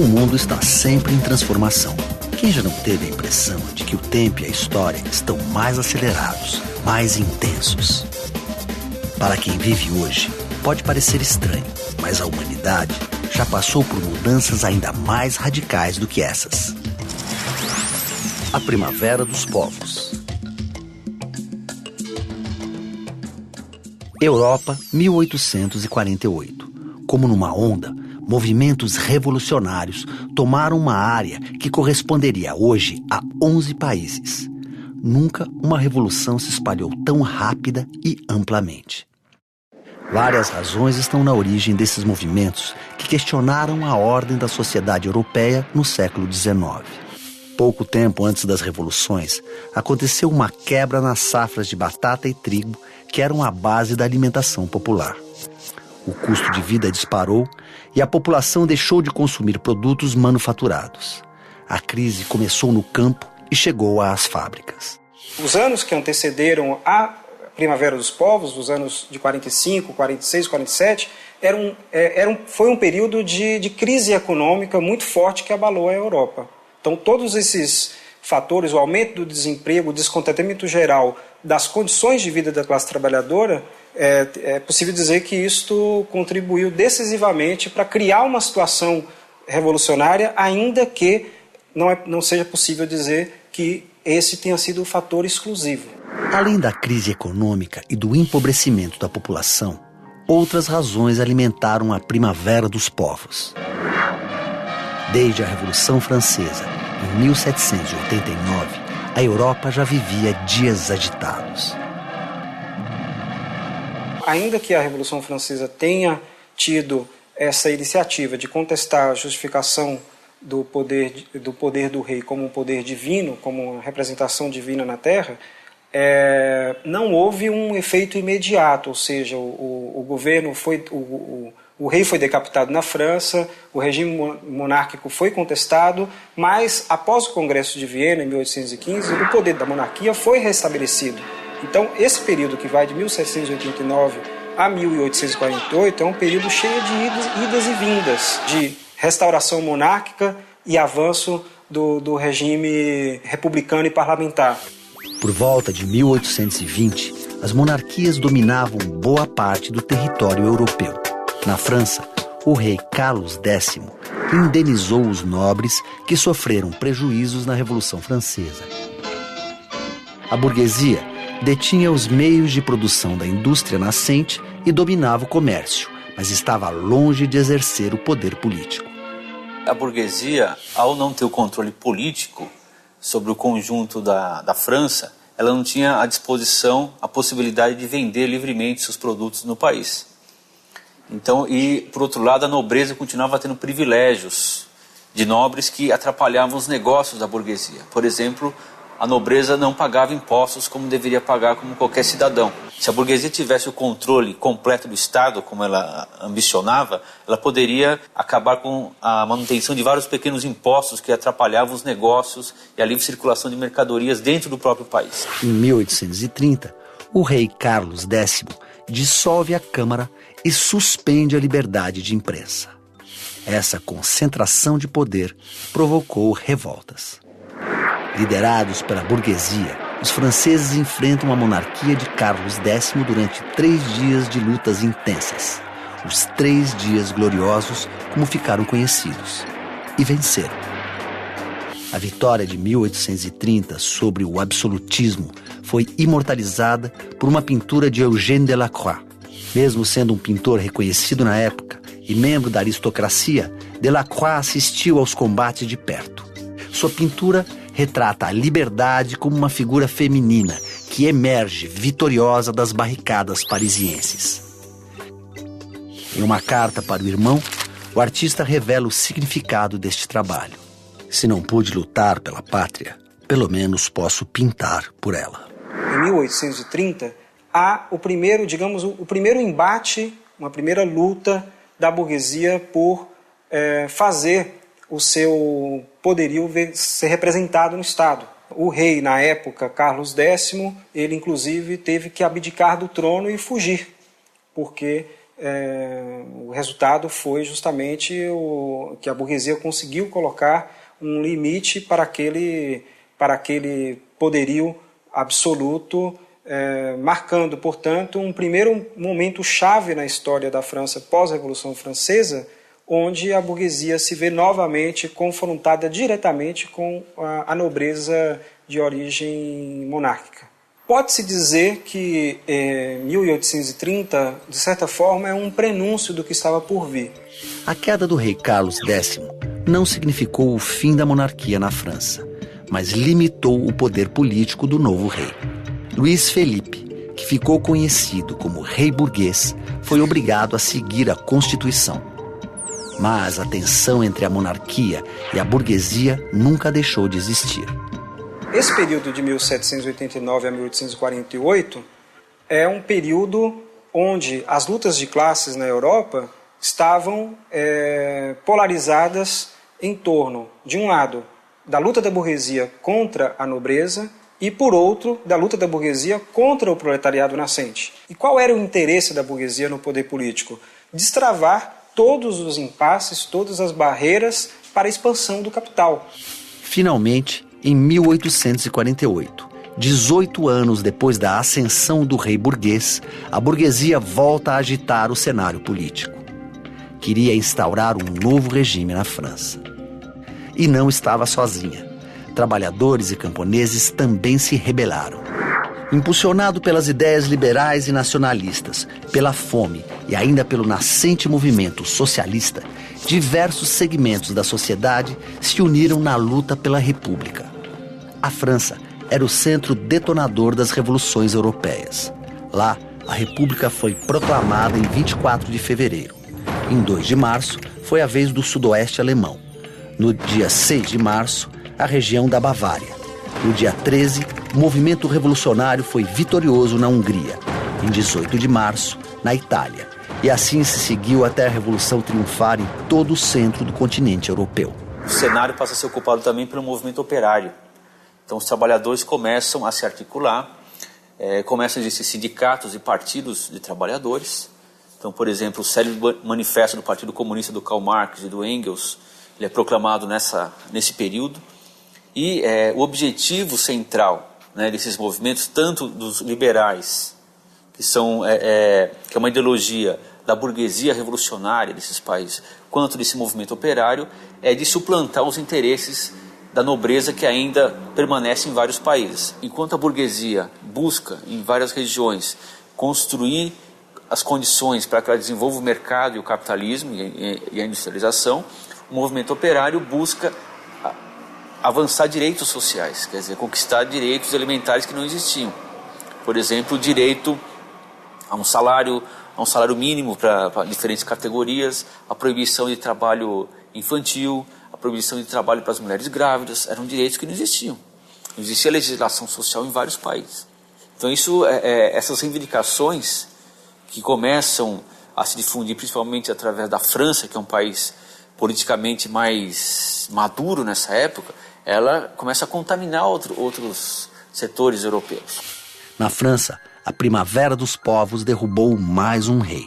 mundo está sempre em transformação. Quem já não teve a impressão de que o tempo e a história estão mais acelerados, mais intensos? Para quem vive hoje, pode parecer estranho, mas a humanidade já passou por mudanças ainda mais radicais do que essas. A Primavera dos Povos. Europa, 1848. Como numa onda, movimentos revolucionários tomaram uma área que corresponderia hoje a 11 países. Nunca uma revolução se espalhou tão rápida e amplamente. Várias razões estão na origem desses movimentos que questionaram a ordem da sociedade europeia no século XIX. Pouco tempo antes das revoluções, aconteceu uma quebra nas safras de batata e trigo que eram a base da alimentação popular. O custo de vida disparou e a população deixou de consumir produtos manufaturados. A crise começou no campo e chegou às fábricas. Os anos que antecederam a Primavera dos Povos, os anos de 45, 46, 47, foi um período de crise econômica muito forte que abalou a Europa. Então, todos esses fatores, o aumento do desemprego, o descontentamento geral das condições de vida da classe trabalhadora, é possível dizer que isto contribuiu decisivamente para criar uma situação revolucionária, ainda que não seja possível dizer que esse tenha sido o fator exclusivo. Além da crise econômica e do empobrecimento da população, outras razões alimentaram a Primavera dos Povos. Desde a Revolução Francesa, em 1789, a Europa já vivia dias agitados. Ainda que a Revolução Francesa tenha tido essa iniciativa de contestar a justificação do poder do rei como um poder divino, como uma representação divina na Terra, não houve um efeito imediato, ou seja, o rei foi decapitado na França, o regime monárquico foi contestado, mas após o Congresso de Viena, em 1815, o poder da monarquia foi restabelecido. Então, esse período que vai de 1789 a 1848 é um período cheio de idas e vindas, de restauração monárquica e avanço do regime republicano e parlamentar. Por volta de 1820, as monarquias dominavam boa parte do território europeu. Na França, o rei Carlos X indenizou os nobres que sofreram prejuízos na Revolução Francesa. A burguesia detinha os meios de produção da indústria nascente e dominava o comércio, mas estava longe de exercer o poder político. A burguesia, ao não ter o controle político sobre o conjunto da França, ela não tinha à disposição a possibilidade de vender livremente seus produtos no país. Então, e por outro lado, a nobreza continuava tendo privilégios de nobres que atrapalhavam os negócios da burguesia. Por exemplo, a nobreza não pagava impostos como deveria pagar como qualquer cidadão. Se a burguesia tivesse o controle completo do Estado, como ela ambicionava, ela poderia acabar com a manutenção de vários pequenos impostos que atrapalhavam os negócios e a livre circulação de mercadorias dentro do próprio país. Em 1830, o rei Carlos X dissolve a Câmara e suspende a liberdade de imprensa. Essa concentração de poder provocou revoltas. Liderados pela burguesia, os franceses enfrentam a monarquia de Carlos X durante 3 dias de lutas intensas. Os 3 dias gloriosos, como ficaram conhecidos. E venceram. A vitória de 1830 sobre o absolutismo foi imortalizada por uma pintura de Eugène Delacroix. Mesmo sendo um pintor reconhecido na época e membro da aristocracia, Delacroix assistiu aos combates de perto. Sua pintura retrata a liberdade como uma figura feminina que emerge vitoriosa das barricadas parisienses. Em uma carta para o irmão, o artista revela o significado deste trabalho. Se não pude lutar pela pátria, pelo menos posso pintar por ela. Em 1830, há o primeiro embate, uma primeira luta da burguesia por fazer o seu poderio ser representado no Estado. O rei, na época, Carlos X, ele inclusive teve que abdicar do trono e fugir, porque o resultado foi justamente que a burguesia conseguiu colocar um limite para aquele poderio absoluto, marcando, portanto, um primeiro momento chave na história da França pós-Revolução Francesa, onde a burguesia se vê novamente confrontada diretamente com a nobreza de origem monárquica. Pode-se dizer que 1830, de certa forma, é um prenúncio do que estava por vir. A queda do rei Carlos X não significou o fim da monarquia na França, mas limitou o poder político do novo rei. Luís Felipe, que ficou conhecido como rei burguês, foi obrigado a seguir a Constituição. Mas a tensão entre a monarquia e a burguesia nunca deixou de existir. Esse período de 1789 a 1848 é um período onde as lutas de classes na Europa estavam polarizadas em torno, de um lado, da luta da burguesia contra a nobreza e, por outro, da luta da burguesia contra o proletariado nascente. E qual era o interesse da burguesia no poder político? Destravar todos os impasses, todas as barreiras para a expansão do capital. Finalmente, em 1848, 18 anos depois da ascensão do rei burguês, a burguesia volta a agitar o cenário político. Queria instaurar um novo regime na França. E não estava sozinha. Trabalhadores e camponeses também se rebelaram. Impulsionado pelas ideias liberais e nacionalistas, pela fome e ainda pelo nascente movimento socialista, diversos segmentos da sociedade se uniram na luta pela República. A França era o centro detonador das revoluções europeias. Lá, a República foi proclamada em 24 de fevereiro. Em 2 de março, foi a vez do sudoeste alemão. No dia 6 de março, a região da Bavária. No dia 13, o movimento revolucionário foi vitorioso na Hungria. Em 18 de março, na Itália. E assim se seguiu até a Revolução triunfar em todo o centro do continente europeu. O cenário passa a ser ocupado também pelo movimento operário. Então os trabalhadores começam a se articular, começam a existir sindicatos e partidos de trabalhadores. Então, por exemplo, o célebre manifesto do Partido Comunista do Karl Marx e do Engels, ele é proclamado nesse período. E o objetivo central, né, desses movimentos, tanto dos liberais, que é uma ideologia da burguesia revolucionária desses países, quanto desse movimento operário, é de suplantar os interesses da nobreza que ainda permanece em vários países. Enquanto a burguesia busca, em várias regiões, construir as condições para que ela desenvolva o mercado e o capitalismo e a industrialização, o movimento operário busca avançar direitos sociais, quer dizer, conquistar direitos elementares que não existiam. Por exemplo, o direito a um salário mínimo para diferentes categorias, a proibição de trabalho infantil, a proibição de trabalho para as mulheres grávidas, eram direitos que não existiam. Não existia legislação social em vários países. Então essas reivindicações que começam a se difundir principalmente através da França, que é um país politicamente mais maduro nessa época, ela começa a contaminar outros setores europeus. Na França, a Primavera dos Povos derrubou mais um rei.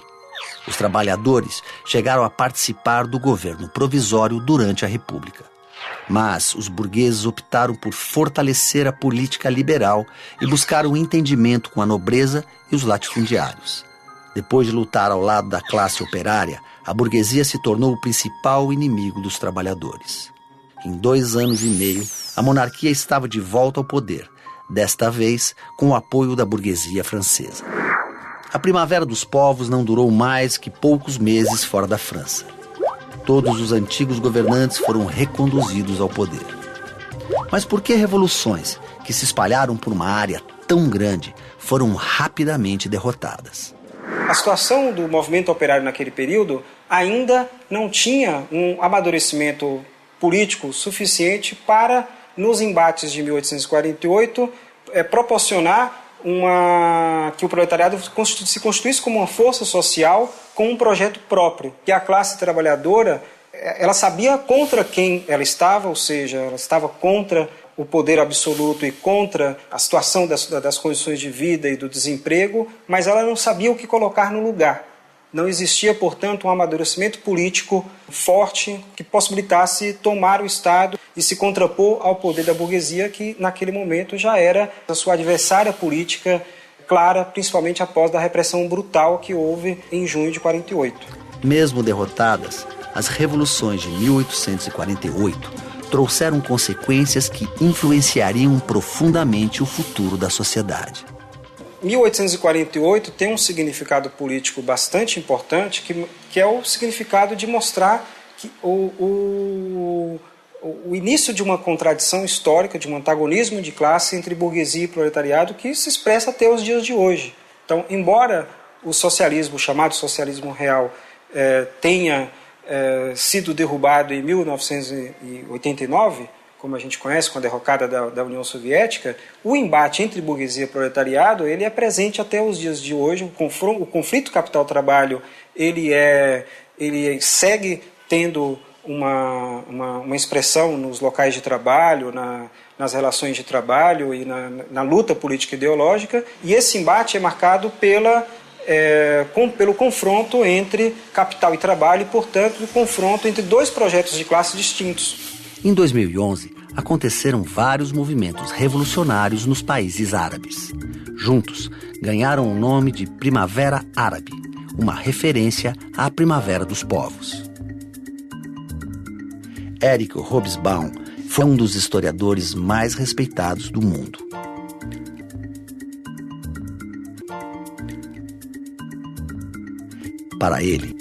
Os trabalhadores chegaram a participar do governo provisório durante a República. Mas os burgueses optaram por fortalecer a política liberal e buscaram um entendimento com a nobreza e os latifundiários. Depois de lutar ao lado da classe operária, a burguesia se tornou o principal inimigo dos trabalhadores. Em 2 anos e meio, a monarquia estava de volta ao poder, desta vez com o apoio da burguesia francesa. A Primavera dos Povos não durou mais que poucos meses fora da França. Todos os antigos governantes foram reconduzidos ao poder. Mas por que revoluções, que se espalharam por uma área tão grande, foram rapidamente derrotadas? A situação do movimento operário naquele período ainda não tinha um amadurecimento político suficiente para, nos embates de 1848, proporcionar que o proletariado se constituísse como uma força social com um projeto próprio. Que a classe trabalhadora, ela sabia contra quem ela estava, ou seja, ela estava contra o poder absoluto e contra a situação das condições de vida e do desemprego, mas ela não sabia o que colocar no lugar. Não existia, portanto, um amadurecimento político forte que possibilitasse tomar o Estado e se contrapor ao poder da burguesia, que naquele momento já era a sua adversária política clara, principalmente após a repressão brutal que houve em junho de 48. Mesmo derrotadas, as revoluções de 1848 trouxeram consequências que influenciariam profundamente o futuro da sociedade. 1848 tem um significado político bastante importante, que é o significado de mostrar que o início de uma contradição histórica, de um antagonismo de classe entre burguesia e proletariado, que se expressa até os dias de hoje. Então, embora o socialismo, chamado socialismo real, tenha sido derrubado em 1989, como a gente conhece com a derrocada da União Soviética, o embate entre burguesia e proletariado ele é presente até os dias de hoje. O conflito capital-trabalho ele segue tendo uma expressão nos locais de trabalho, nas relações de trabalho e na luta política ideológica, e esse embate é marcado pelo confronto entre capital e trabalho e, portanto, o confronto entre dois projetos de classe distintos. Em 2011, aconteceram vários movimentos revolucionários nos países árabes. Juntos, ganharam o nome de Primavera Árabe, uma referência à Primavera dos Povos. Eric Hobsbawm foi um dos historiadores mais respeitados do mundo. Para ele,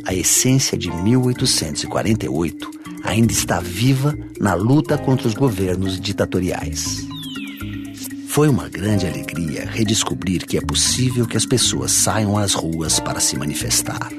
a essência de 1848 ainda está viva na luta contra os governos ditatoriais. Foi uma grande alegria redescobrir que é possível que as pessoas saiam às ruas para se manifestar.